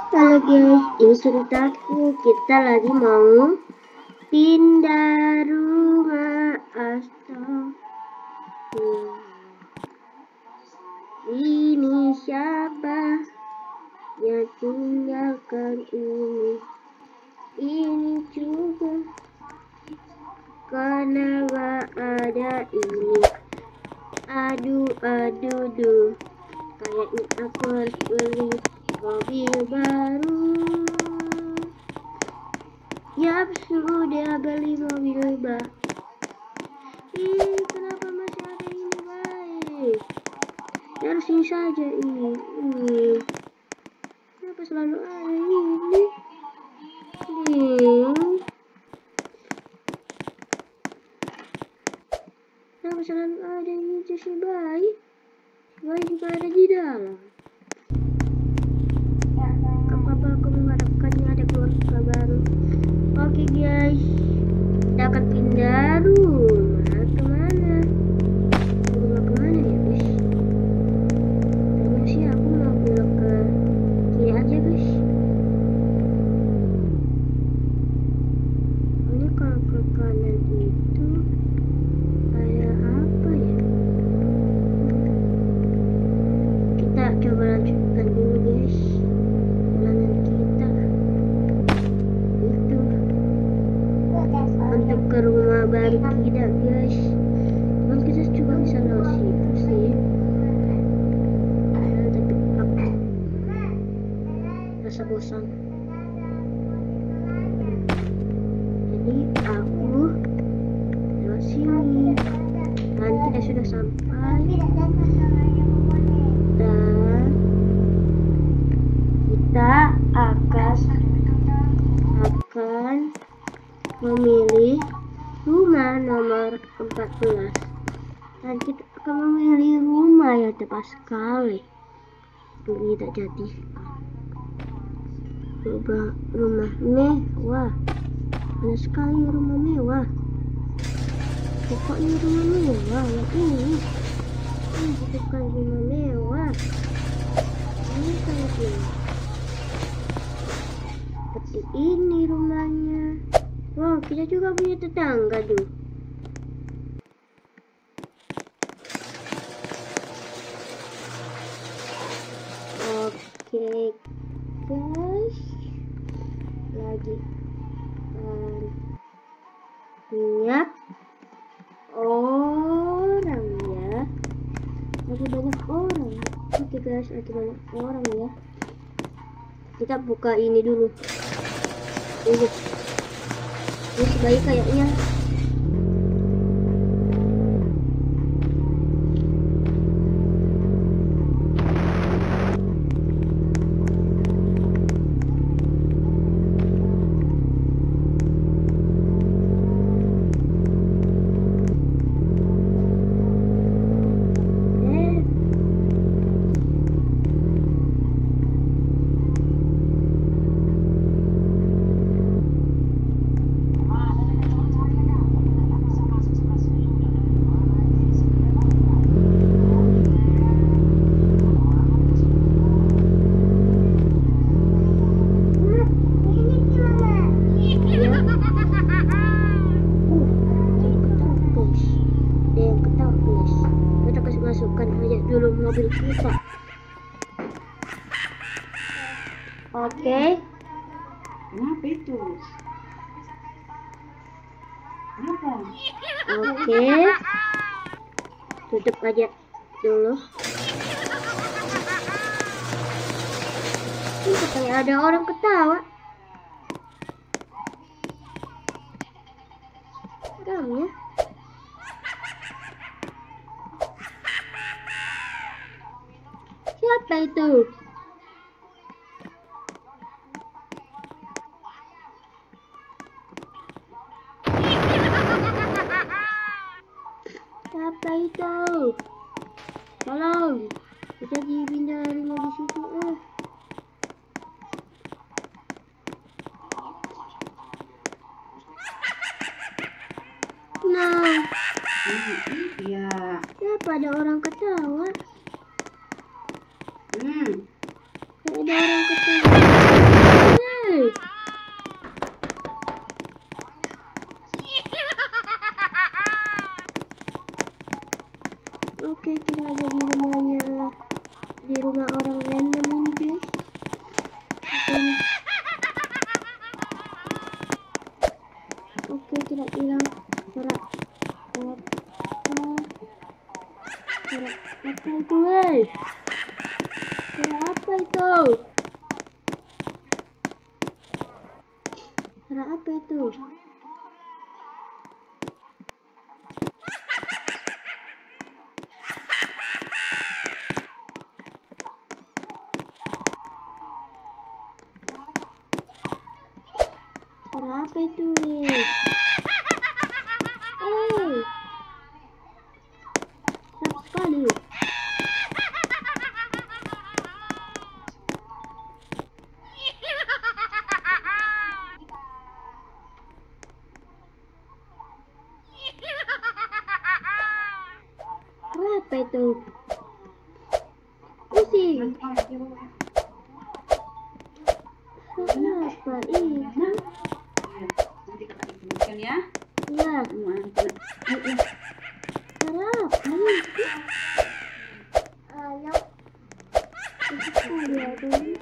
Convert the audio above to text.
Halo guys, ini ceritaku. Kita lagi mau pindah rumah. Astagfirullah. Ini siapa yang tinggalkan ini? Ini juga karena gak ada ini. Aduh, kayaknya aku harus beli mobil baru. Yap, sudah beli mobil baru. Ih, kenapa masih ada ini, guys? Terusin saja ini. Kenapa selalu ada ini? Kenapa selalu ada ini si bayi? Bayi juga ada di dalam. Apa aku mengharapkannya ada keluarga baru. Oke guys, kita akan pindah rumah kemana? Rumah kemana ya guys? Kayaknya sih aku mau belok ke kiri aja guys. Ini kalau ke kanan itu kayak apa ya? Kita coba lanjutkan dulu guys. Untuk ke rumah baru kita guys. Cuman kita juga bisa lewat situ sih. Tapi aku rasa bosan. Jadi aku lewat sini. Dan kita sudah sampai. Dan kita akan memilih rumah nomor 14 dan kita akan memilih rumah yang tepat sekali. Ini tak jadi rumah mewah, banyak sekali rumah mewah. Pokoknya rumah mewah yang ini bukan rumah mewah. Ini sangat mewah. Seperti ini rumahnya. Wow, kita juga punya tetangga tuh. Oke guys, lagi banyak orang ya. Lagi banyak orang. Oke guys, lagi banyak orang ya. Kita buka ini dulu. Ini sebaik kayaknya. Masukkan aja dulu mobil kita. Oke. Kenapa itu? Kenapa? Oke. Tutup aja dulu. Ini kayak ada orang ketawa. Kamu ya? Siapa itu? Siapa itu? Tolong, kita dipindah rumah di situ. Nah, Iya. kenapa ada orang ketawa? Kayak ada orang ketawa. orang random ini guys. Oke, tidak hilang. Suara apa itu guys? Suara apa itu? Suara apa itu? Suara apa itu guys? Serap sekali. Apa itu? Pusing. Kenapa ini? Nanti kita ikhlaskan ya. Ya, Ayo. apa ini? Ayo. Kita lihat dulu.